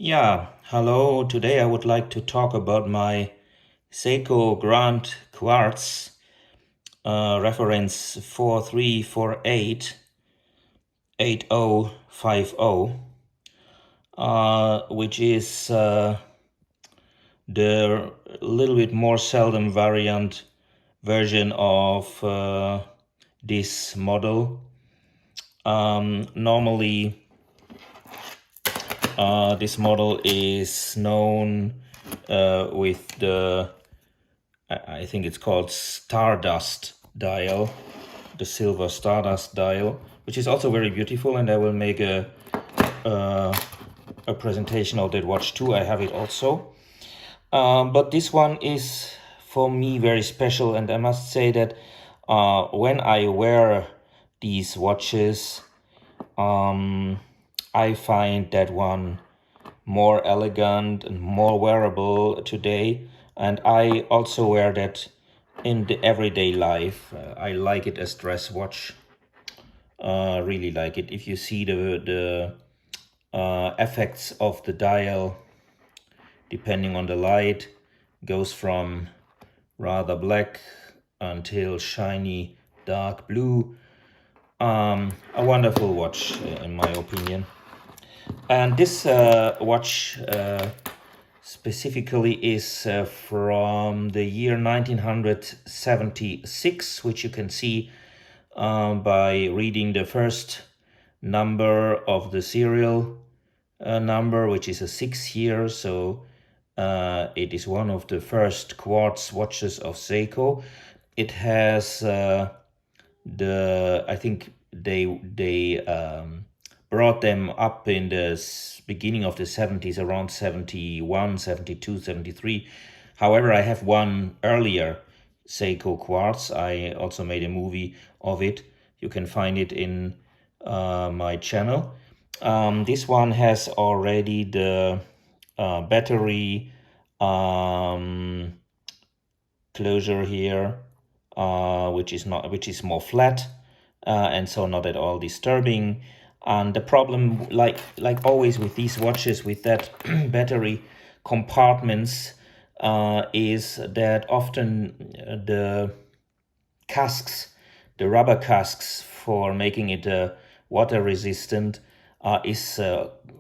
Yeah, hello. Today I would like to talk about my Seiko Grand Quartz reference 43488050, which is the little bit more seldom variant version of this model. Normally, this model is known with the, I think it's called Stardust dial, the silver Stardust dial, which is also very beautiful, and I will make a presentation of that watch too. I have it also. But this one is for me very special, and I must say that when I wear these watches, I find that one more elegant and more wearable today, and I also wear that in the everyday life. I like it as dress watch. Really like it. If you see the effects of the dial, depending on the light, goes from rather black until shiny dark blue. A wonderful watch, in my opinion. And this watch specifically is from the year 1976, which you can see by reading the first number of the serial number, which is a 6 here. So it is one of the first quartz watches of Seiko. It has I think they brought them up in the beginning of the 70s, around 71, 72, 73. However, I have one earlier Seiko Quartz. I also made a movie of it. You can find it in my channel. This one has already the battery closure here, which is more flat, and so not at all disturbing. And the problem, like always with these watches with that battery compartments, is that often the casks, the rubber casks for making it water resistant, is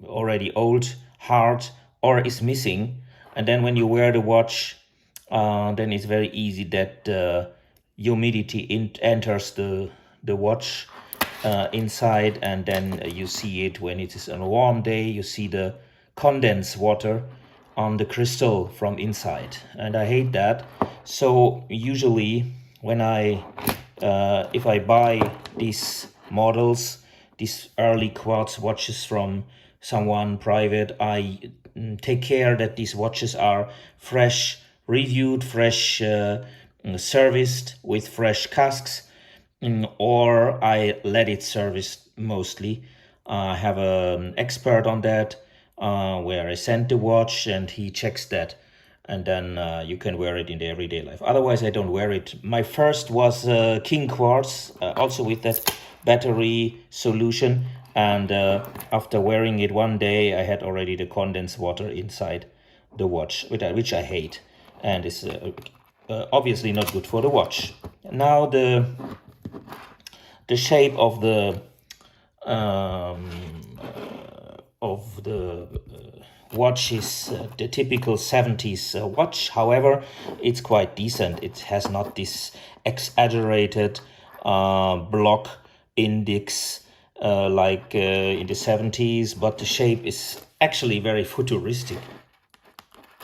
already old, hard, or is missing. And then when you wear the watch, then it's very easy that humidity enters the watch inside, and then you see it when it is on a warm day. You see the condensed water on the crystal from inside, and I hate that. So usually when if I buy these models, these early quartz watches from someone private, I take care that these watches are fresh reviewed, fresh serviced with fresh casks, or I let it service mostly. I have an expert on that, where I send the watch and he checks that, and then you can wear it in the everyday life. Otherwise, I don't wear it. My first was King Quartz, also with that battery solution, and after wearing it one day, I had already the condensed water inside the watch, which I hate, and is obviously not good for the watch. Now the shape of the watch is the typical 70s watch. However, it's quite decent. It has not this exaggerated block index like in the 70s, but the shape is actually very futuristic.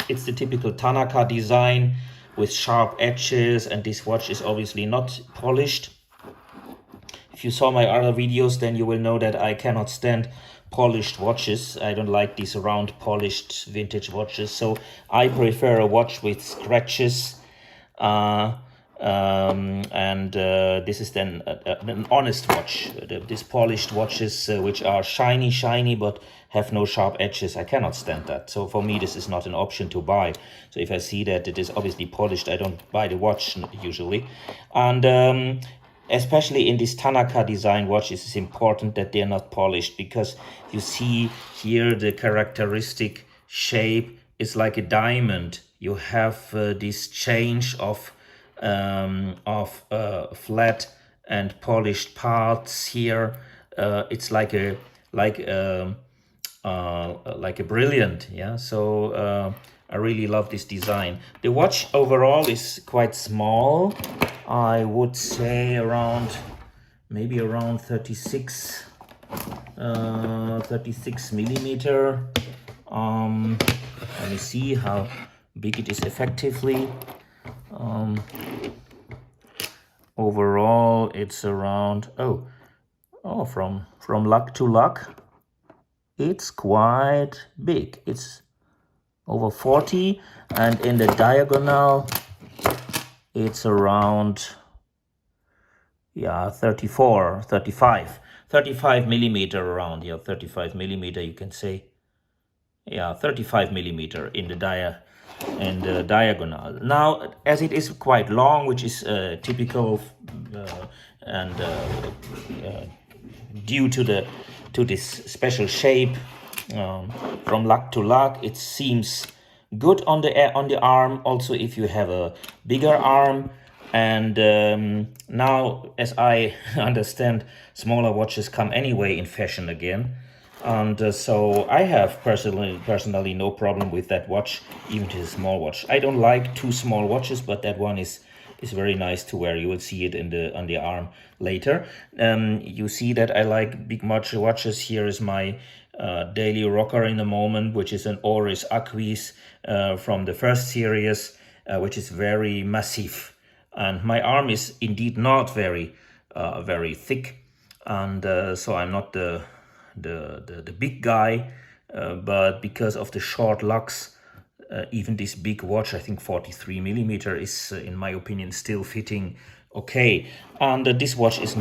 It's the typical Tanaka design with sharp edges, and this watch is obviously not polished. If you saw my other videos, then you will know that I cannot stand polished watches. I don't like these round polished vintage watches, so I prefer a watch with scratches, and this is then an honest watch. These polished watches which are shiny but have no sharp edges, I cannot stand that. So for me, this is not an option to buy. So if I see that it is obviously polished, I don't buy the watch usually. And especially in this Tanaka design watches, it's important that they're not polished, because you see here the characteristic shape is like a diamond. You have this change of flat and polished parts here. It's like a like a brilliant, yeah. So I really love this design. The watch overall is quite small. I would say maybe around 36 millimeter. Let me see how big it is effectively. Overall it's around from lug to lug it's quite big. It's over 40, and in the diagonal it's around 35 millimeter around. 35 millimeter, you can say. 35 millimeter in the diagonal. Now, as it is quite long, which is typical and due to this special shape, from lug to lug, it seems good on the arm. Also, if you have a bigger arm. And now, as I understand, smaller watches come anyway in fashion again. And so I have personally no problem with that watch, even to a small watch. I don't like too small watches, but that one is very nice to wear. You will see it on the arm later. You see that I like big watches. Here is my daily rocker in the moment, which is an Oris Aquis from the first series, which is very massive. And my arm is indeed not very thick, and so I'm not the big guy, but because of the short lugs, even this big watch, I think 43 millimeter, is in my opinion still fitting okay. And this watch is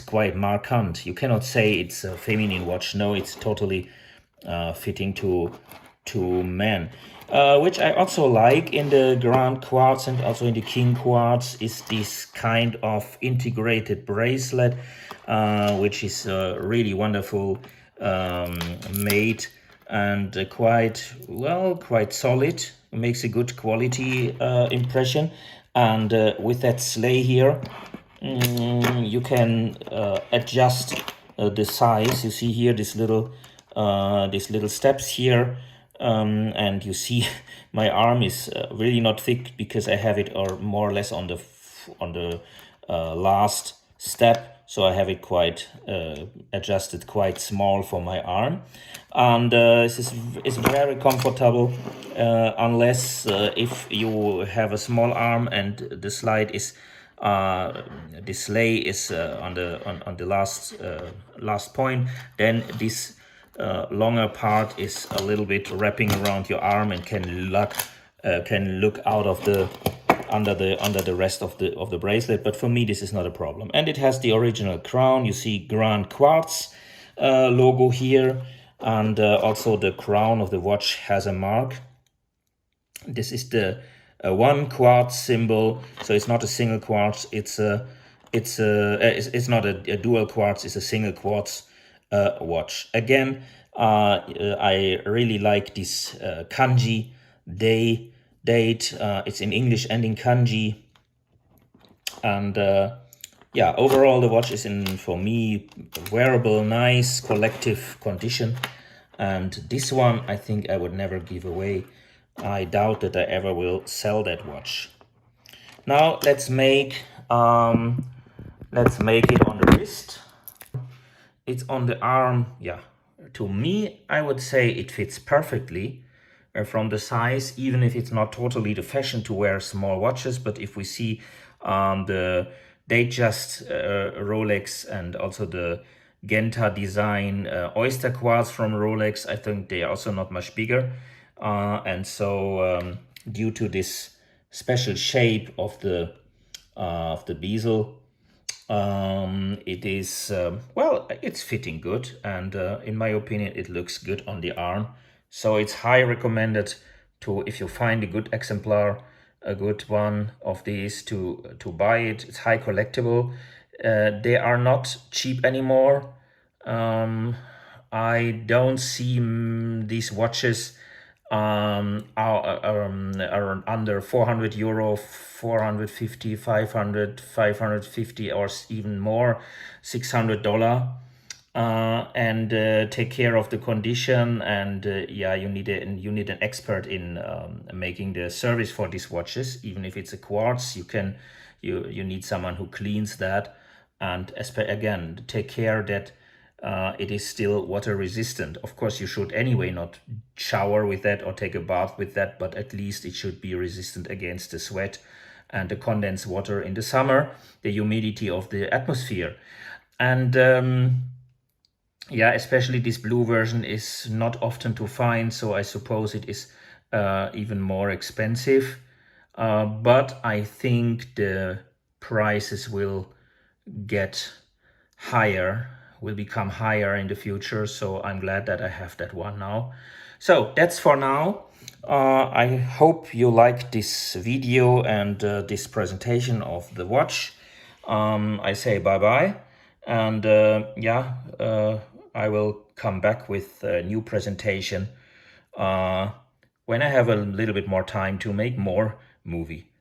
quite markant. You cannot say it's a feminine watch. No, it's totally fitting to men. Which I also like in the Grand Quartz and also in the King Quartz is this kind of integrated bracelet, which is really wonderful made and quite solid. It makes a good quality impression. And with that sleigh here, you can adjust the size. You see here these little steps here. And you see my arm is really not thick because I have it more or less on the last step, so I have it quite adjusted quite small for my arm. And this is very comfortable, unless if you have a small arm and the sleigh is on the last point, then this longer part is a little bit wrapping around your arm and can look out of under the rest of the bracelet. But for me, this is not a problem. And it has the original crown. You see Grand Quartz logo here, and also the crown of the watch has a mark. This is the one quartz symbol, so it's not a single quartz. It's not a dual quartz. It's a single quartz watch. Again, I really like this kanji date. It's in English and in kanji. And overall the watch is for me, wearable, nice, collective condition. And this one, I think I would never give away. I doubt that I ever will sell that watch. Now let's make it on the wrist. It's on the arm. To me, I would say it fits perfectly from the size, even if it's not totally the fashion to wear small watches. But if we see the Datejust Rolex and also the Genta design Oyster Quartz from Rolex, I think they are also not much bigger. And so due to this special shape of the bezel, it is it's fitting good, and in my opinion it looks good on the arm. So it's high recommended to, if you find a good exemplar, a good one of these, to buy it. It's high collectible. They are not cheap anymore. I don't see these watches are under 400 euro, 450, 500, 550, or even more, $600. And take care of the condition, and yeah, you need an expert in making the service for these watches. Even if it's a quartz, you need someone who cleans that, and again, take care that it is still water resistant. Of course, you should anyway not shower with that or take a bath with that, but at least it should be resistant against the sweat and the condensed water in the summer, the humidity of the atmosphere. And yeah, especially this blue version is not often to find, so I suppose it is even more expensive. But I think the prices will become higher in the future, so I'm glad that I have that one now. So that's for now. I hope you liked this video and this presentation of the watch. I say bye-bye, and yeah, I will come back with a new presentation when I have a little bit more time to make more movie